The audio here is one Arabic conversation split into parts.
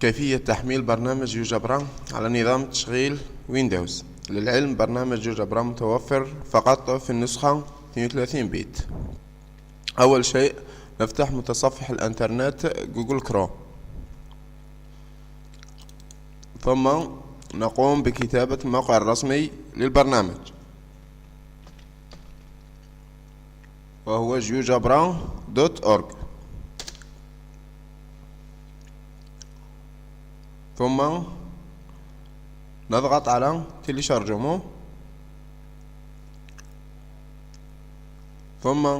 كيفية تحميل برنامج جوجابرا على نظام تشغيل ويندوز. للعلم برنامج جوجابرا متوفر فقط في النسخة 32 بت. أول شيء نفتح متصفح الإنترنت جوجل كروم، ثم نقوم بكتابة الموقع الرسمي للبرنامج وهو GeoGebra.org، ثم نضغط على تيليشارجمو، ثم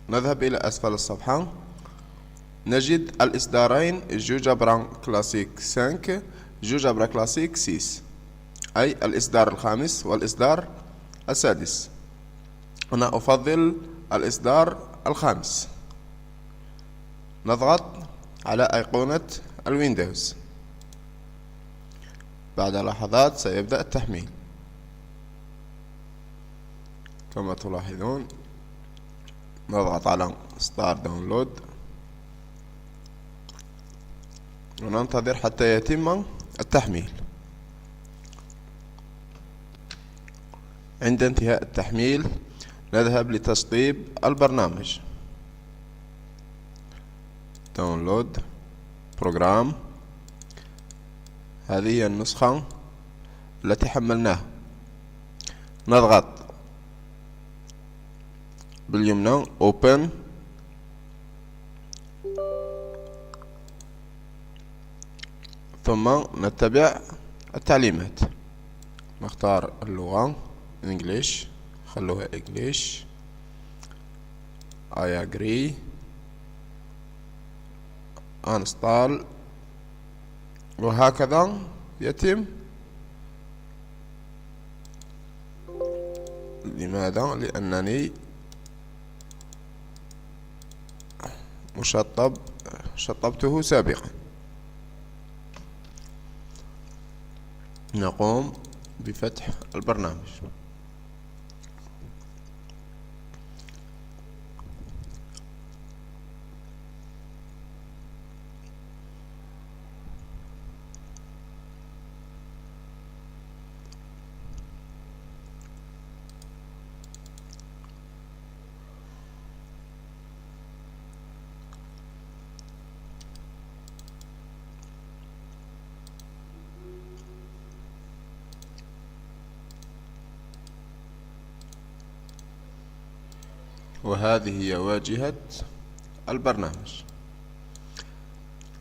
نذهب إلى أسفل الصفحة نجد الإصدارين جوجابرا كلاسيك 5 جوجابرا كلاسيك 6، أي الإصدار الخامس والإصدار السادس. أنا أفضل الإصدار الخامس. نضغط على أيقونة الويندوز. بعد لحظات سيبدأ التحميل. كما تلاحظون نضغط على ستارت داونلود وننتظر حتى يتم التحميل. عند انتهاء التحميل نذهب لتسطيب البرنامج. داونلود بروجرام، هذه هي النسخة التي حملناها. نضغط باليمنى Open، ثم نتبع التعليمات. نختار اللغة English، خلوها English. I agree، Uninstall، وهكذا يتم. لماذا؟ لأنني شطبته سابقا. نقوم بفتح البرنامج. وهذه هي واجهة البرنامج.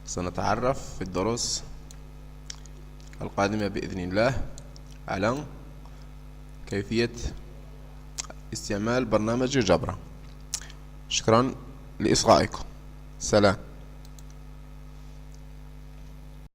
سنتعرف في الدروس القادمة بإذن الله على كيفية استعمال برنامج جبرا. شكرا لإصغائكم. سلام.